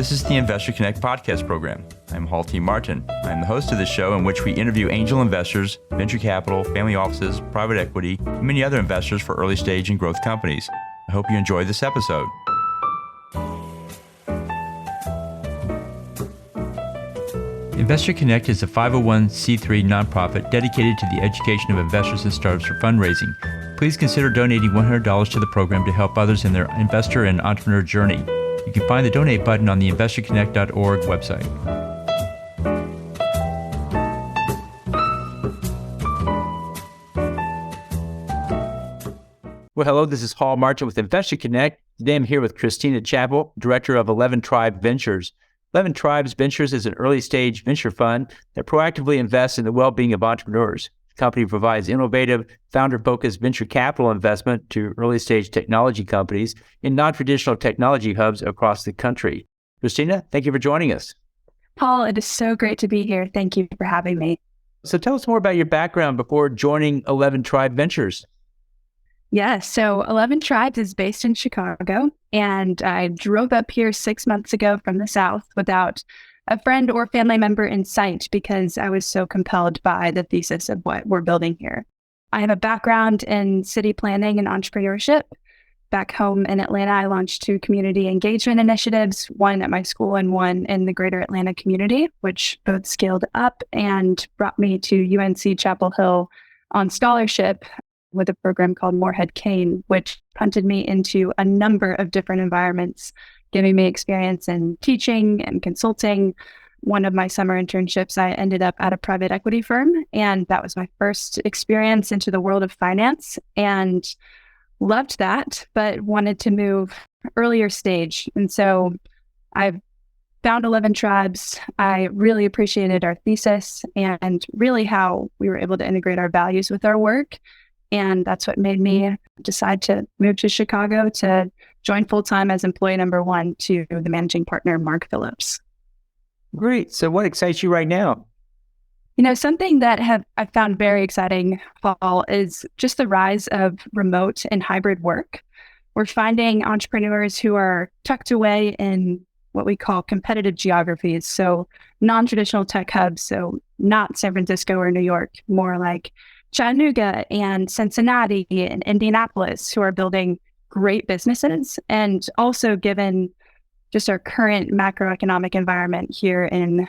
This is the Investor Connect podcast program. I'm Hall T. Martin. I'm the host of the show in which we interview angel investors, venture capital, family offices, private equity, and many other investors for early stage and growth companies. I hope you enjoy this episode. Investor Connect is a 501c3 nonprofit dedicated to the education of investors and startups for fundraising. Please consider donating $100 to the program to help others in their investor and entrepreneur journey. You can find the donate button on the investorconnect.org website. Well, hello, this is Hall Martin with Investor Connect. Today I'm here with Kristina Chapple, Director of 11 Tribe Ventures. 11 Tribes Ventures is an early-stage venture fund that proactively invests in the well-being of entrepreneurs. The company provides innovative, founder-focused venture capital investment to early-stage technology companies in non-traditional technology hubs across the country. Kristina, thank you for joining us. Paul, it is so great to be here. Thank you for having me. So tell us more about your background before joining 11 Tribe Ventures. Yes, so 11 Tribes is based in Chicago, and I drove up here 6 months ago from the South without a friend or family member in sight because I was so compelled by the thesis of what we're building here. I have a background in city planning and entrepreneurship. Back home in Atlanta, I launched 2 community engagement initiatives, one at my school and one in the greater Atlanta community, which both scaled up and brought me to UNC Chapel Hill on scholarship with a program called Moorhead Kane, which punted me into a number of different environments, giving me experience in teaching and consulting. One of my summer internships, I ended up at a private equity firm, and that was my first experience into the world of finance, and loved that, but wanted to move earlier stage. And so I found 11 Tribes. I really appreciated our thesis and really how we were able to integrate our values with our work. And that's what made me decide to move to Chicago to join full-time as employee number 1 to the managing partner, Mark Phillips. Great. So what excites you right now? Something that I found very exciting, Paul, is just the rise of remote and hybrid work. We're finding entrepreneurs who are tucked away in what we call competitive geographies. So non-traditional tech hubs, so not San Francisco or New York, more like Chattanooga and Cincinnati and Indianapolis, who are building great businesses. And also given just our current macroeconomic environment here in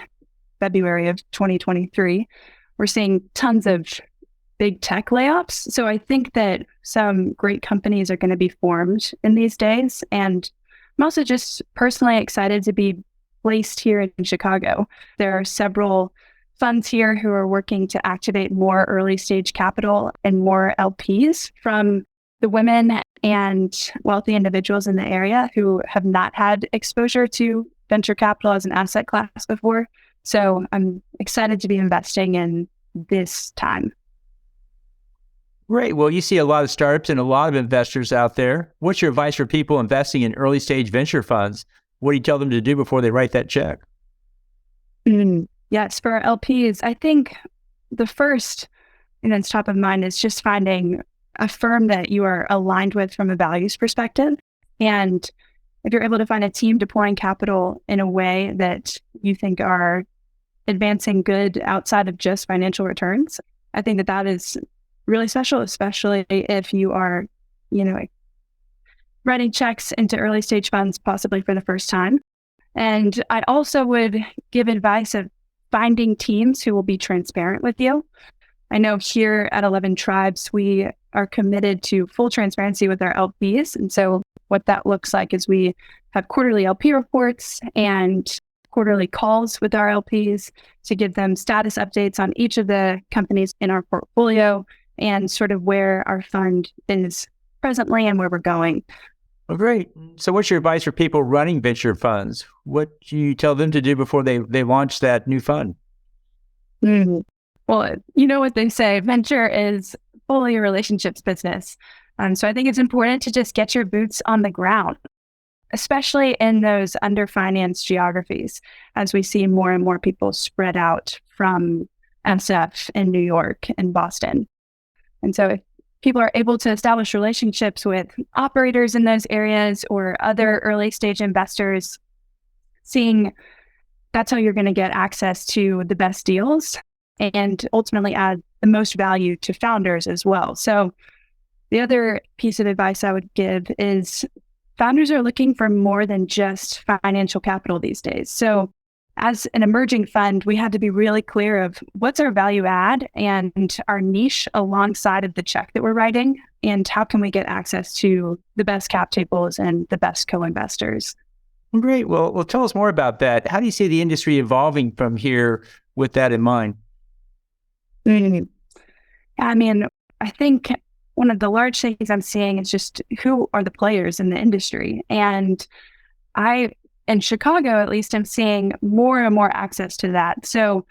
February of 2023, we're seeing tons of big tech layoffs. So I think that some great companies are going to be formed in these days. And I'm also just personally excited to be placed here in Chicago. There are several funds here who are working to activate more early stage capital and more LPs from the women and wealthy individuals in the area who have not had exposure to venture capital as an asset class before. So I'm excited to be investing in this time. Great. Well, you see a lot of startups and a lot of investors out there. What's your advice for people investing in early stage venture funds? What do you tell them to do before they write that check? Yes, for our LPs, I think the first, that's top of mind, is just finding a firm that you are aligned with from a values perspective. And if you're able to find a team deploying capital in a way that you think are advancing good outside of just financial returns, I think that is really special, especially if you are, writing checks into early stage funds, possibly for the first time. And I also would give advice of finding teams who will be transparent with you. I know here at 11 Tribes, we are committed to full transparency with our LPs. And so what that looks like is we have quarterly LP reports and quarterly calls with our LPs to give them status updates on each of the companies in our portfolio and sort of where our fund is presently and where we're going. Well, great. So what's your advice for people running venture funds? What do you tell them to do before they launch that new fund? Well, you know what they say, venture is fully a relationships business. So I think it's important to just get your boots on the ground, especially in those underfinanced geographies, as we see more and more people spread out from SF in New York and Boston. And so if people are able to establish relationships with operators in those areas or other early stage investors, seeing that's how you're going to get access to the best deals and ultimately add the most value to founders as well. So the other piece of advice I would give is founders are looking for more than just financial capital these days. So as an emerging fund, we had to be really clear of what's our value add and our niche alongside of the check that we're writing, and how can we get access to the best cap tables and the best co-investors. Great. Well, tell us more about that. How do you see the industry evolving from here with that in mind? Mm. I mean, I think one of the large things I'm seeing is just who are the players in the industry. And in Chicago, at least, I'm seeing more and more access to that. So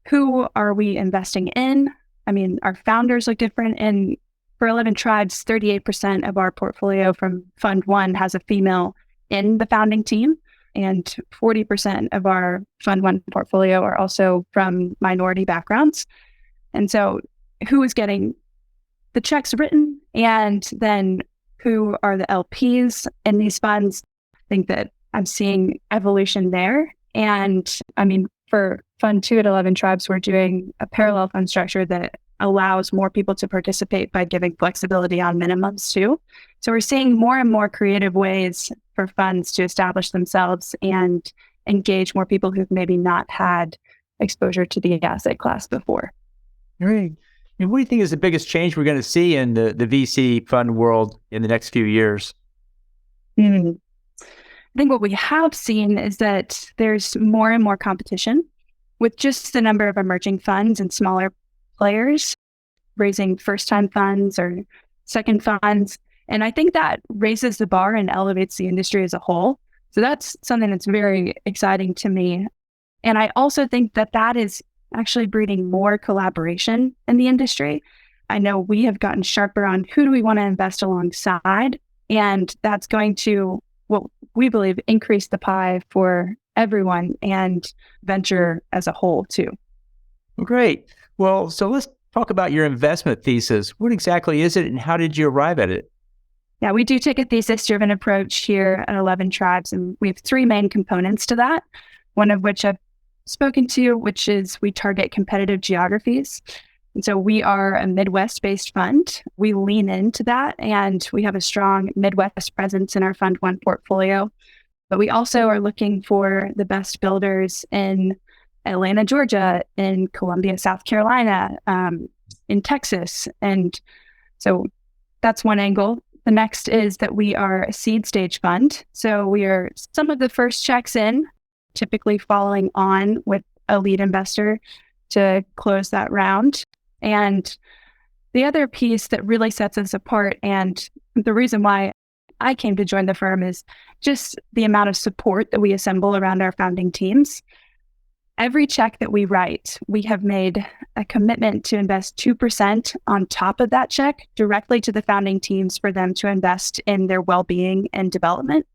who are we investing in? I mean, our founders look different. And for 11 Tribes, 38% of our portfolio from Fund 1 has a female in the founding team. And 40% of our Fund 1 portfolio are also from minority backgrounds. And so who is getting the checks written, and then who are the LPs in these funds? I think that I'm seeing evolution there. And I mean, for Fund 2 at 11 Tribes, we're doing a parallel fund structure that allows more people to participate by giving flexibility on minimums too. So we're seeing more and more creative ways for funds to establish themselves and engage more people who've maybe not had exposure to the asset class before. Great. And what do you think is the biggest change we're going to see in the VC fund world in the next few years? I think what we have seen is that there's more and more competition with just the number of emerging funds and smaller players raising first-time funds or second funds. And I think that raises the bar and elevates the industry as a whole. So that's something that's very exciting to me. And I also think that that is actually breeding more collaboration in the industry. I know we have gotten sharper on who do we want to invest alongside, and that's going to, what we believe, increase the pie for everyone and venture as a whole too. Great. Well, so let's talk about your investment thesis. What exactly is it, and how did you arrive at it? Yeah, we do take a thesis-driven approach here at 11 Tribes, and we have three main components to that, one of which I've spoken to, which is we target competitive geographies. And so we are a Midwest-based fund. We lean into that, and we have a strong Midwest presence in our Fund 1 portfolio. But we also are looking for the best builders in Atlanta, Georgia, in Columbia, South Carolina, in Texas. And so that's one angle. The next is that we are a seed stage fund. So we are some of the first checks in, typically following on with a lead investor to close that round. And the other piece that really sets us apart, and the reason why I came to join the firm, is just the amount of support that we assemble around our founding teams. Every check that we write, we have made a commitment to invest 2% on top of that check directly to the founding teams for them to invest in their well-being and development.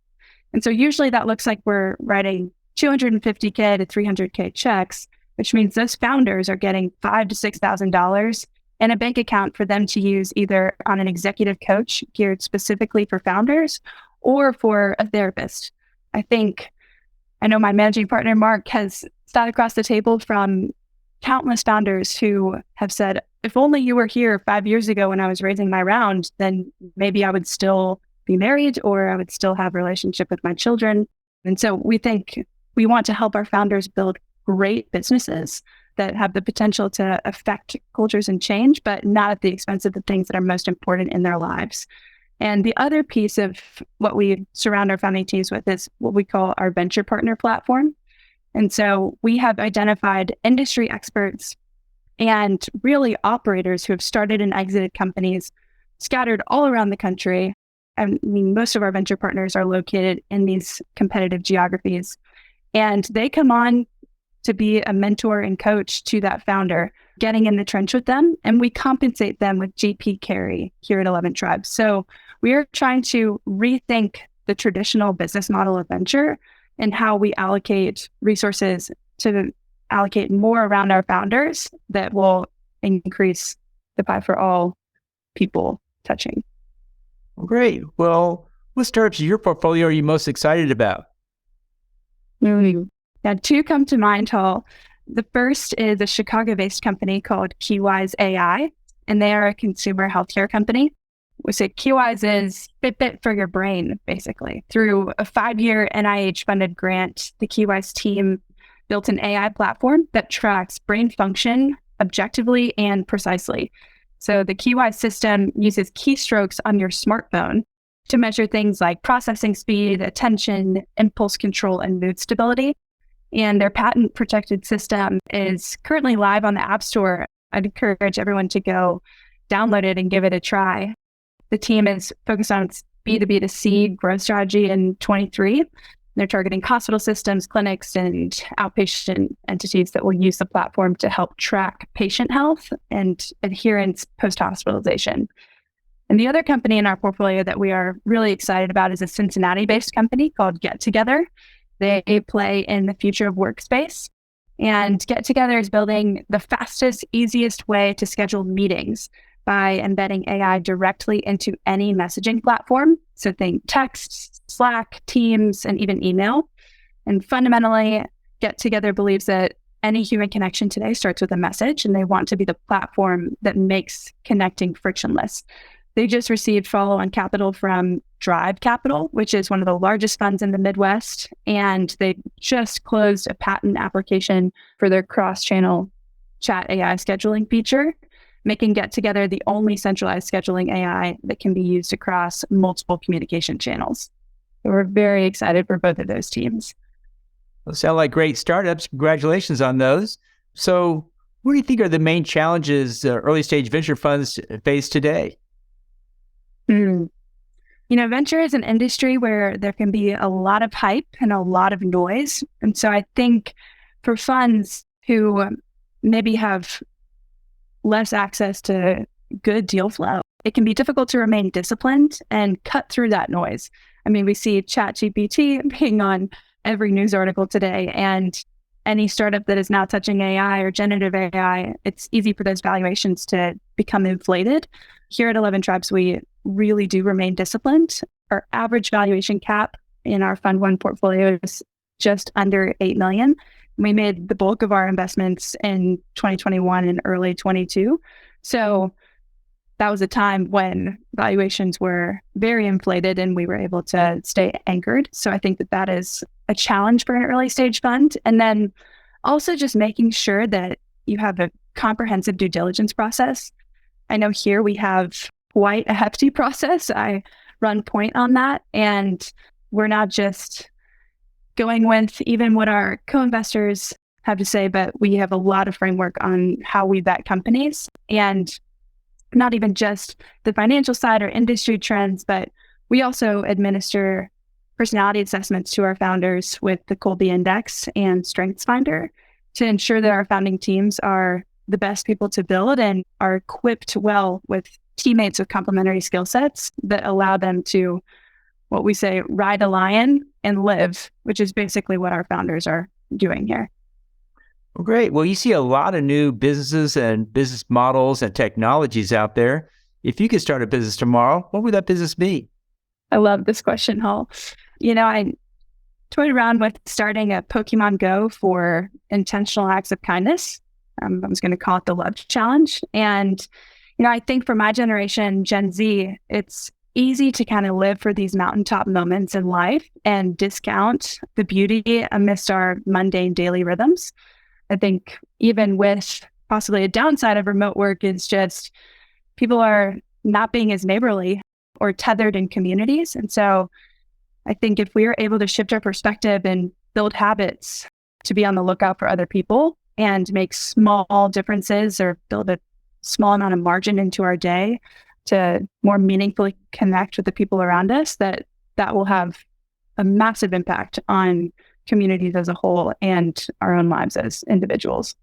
And so usually that looks like we're writing $250K to $300K checks, which means those founders are getting $5,000 to $6,000 in a bank account for them to use either on an executive coach geared specifically for founders or for a therapist. I know my managing partner, Mark, has sat across the table from countless founders who have said, if only you were here 5 years ago when I was raising my round, then maybe I would still be married or I would still have a relationship with my children. And so we think we want to help our founders build great businesses that have the potential to affect cultures and change, but not at the expense of the things that are most important in their lives. And the other piece of what we surround our founding teams with is what we call our venture partner platform. And so we have identified industry experts and really operators who have started and exited companies scattered all around the country. I mean, most of our venture partners are located in these competitive geographies, and they come on to be a mentor and coach to that founder, getting in the trench with them, and we compensate them with GP carry here at 11 Tribes. So we are trying to rethink the traditional business model of venture and how we allocate resources to allocate more around our founders that will increase the pie for all people touching. Great. Well, what startups in your portfolio are you most excited about? Yeah, two come to mind, Hall. The first is a Chicago-based company called Keywise AI, and they are a consumer healthcare company. So Keywise is Fitbit for your brain, basically. Through a 5-year NIH-funded grant, the Keywise team built an AI platform that tracks brain function objectively and precisely. So the Keywise system uses keystrokes on your smartphone to measure things like processing speed, attention, impulse control, and mood stability. And their patent protected system is currently live on the App Store. I'd encourage everyone to go download it and give it a try. The team is focused on its B2B2C growth strategy in 23. They're targeting hospital systems, clinics, and outpatient entities that will use the platform to help track patient health and adherence post-hospitalization. And the other company in our portfolio that we are really excited about is a Cincinnati-based company called Get Together. They play in the future of workspace. And Get Together is building the fastest, easiest way to schedule meetings by embedding AI directly into any messaging platform. So think text, Slack, Teams, and even email. And fundamentally, Get Together believes that any human connection today starts with a message, and they want to be the platform that makes connecting frictionless. They just received follow-on capital from Drive Capital, which is one of the largest funds in the Midwest. And they just closed a patent application for their cross-channel chat AI scheduling feature, making Get Together the only centralized scheduling AI that can be used across multiple communication channels. So we're very excited for both of those teams. Those sound like great startups. Congratulations on those. So what do you think are the main challenges early stage venture funds face today? Venture is an industry where there can be a lot of hype and a lot of noise. And so I think for funds who maybe have less access to good deal flow, it can be difficult to remain disciplined and cut through that noise. I mean, we see ChatGPT being on every news article today, and any startup that is now touching AI or generative AI, it's easy for those valuations to become inflated. Here at 11 Tribes, we really do remain disciplined. Our average valuation cap in our Fund 1 portfolio is just under $8 million. We made the bulk of our investments in 2021 and early 22. So that was a time when valuations were very inflated and we were able to stay anchored. So I think that is a challenge for an early stage fund. And then also just making sure that you have a comprehensive due diligence process. I know here we have quite a hefty process. I run point on that. And we're not just going with even what our co-investors have to say, but we have a lot of framework on how we vet companies, and not even just the financial side or industry trends, but we also administer personality assessments to our founders with the Colby Index and StrengthsFinder to ensure that our founding teams are the best people to build and are equipped well with teammates with complementary skill sets that allow them to, what we say, ride a lion and live, which is basically what our founders are doing here. Well, great. Well, you see a lot of new businesses and business models and technologies out there. If you could start a business tomorrow, what would that business be? I love this question, Hall. I toyed around with starting a Pokemon Go for intentional acts of kindness. I was going to call it the Love Challenge. And, I think for my generation, Gen Z, it's easy to kind of live for these mountaintop moments in life and discount the beauty amidst our mundane daily rhythms. I think even with possibly a downside of remote work is just people are not being as neighborly or tethered in communities. And so I think if we are able to shift our perspective and build habits to be on the lookout for other people and make small differences or build a small amount of margin into our day to more meaningfully connect with the people around us, that will have a massive impact on communities as a whole and our own lives as individuals.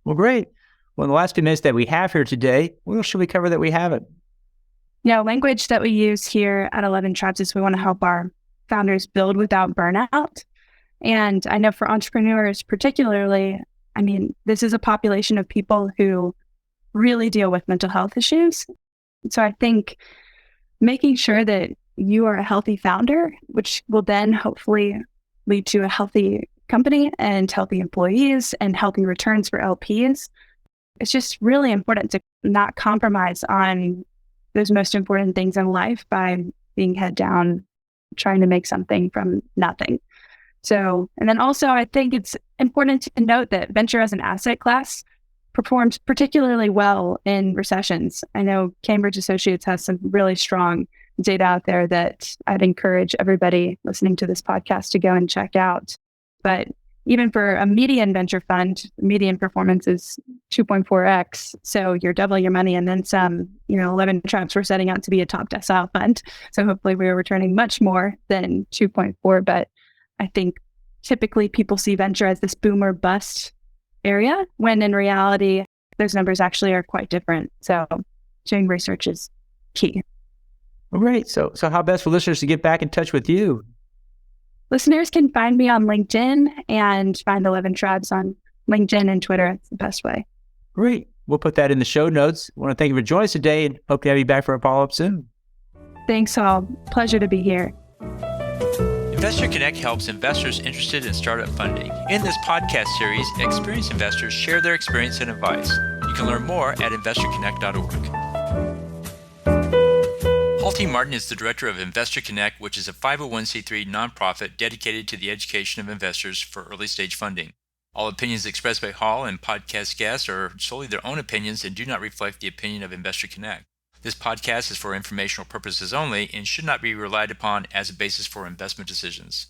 Well, great. Well, in the last few minutes that we have here today, what else should we cover that we haven't? Language that we use here at 11 Tribes is we want to help our founders build without burnout. And I know for entrepreneurs particularly, this is a population of people who really deal with mental health issues. So I think making sure that you are a healthy founder, which will then hopefully lead to a healthy company and healthy employees and healthy returns for LPs. It's just really important to not compromise on those most important things in life by being head down, trying to make something from nothing. So, and then also I think it's important to note that venture as an asset class performs particularly well in recessions. I know Cambridge Associates has some really strong data out there that I'd encourage everybody listening to this podcast to go and check out. But even for a median venture fund, median performance is 2.4x. So you're doubling your money and then some. 11 Tribes we're setting out to be a top decile fund. So hopefully we are returning much more than 2.4. But I think typically people see venture as this boom or bust area, when in reality, those numbers actually are quite different. So doing research is key. All right. So how best for listeners to get back in touch with you? Listeners can find me on LinkedIn and find 11 Tribes on LinkedIn and Twitter. It's the best way. Great. We'll put that in the show notes. I want to thank you for joining us today and hope to have you back for a follow-up soon. Thanks all. Pleasure to be here. Investor Connect helps investors interested in startup funding. In this podcast series, experienced investors share their experience and advice. You can learn more at investorconnect.org. Paul T. Martin is the director of Investor Connect, which is a 501c3 nonprofit dedicated to the education of investors for early-stage funding. All opinions expressed by Hall and podcast guests are solely their own opinions and do not reflect the opinion of Investor Connect. This podcast is for informational purposes only and should not be relied upon as a basis for investment decisions.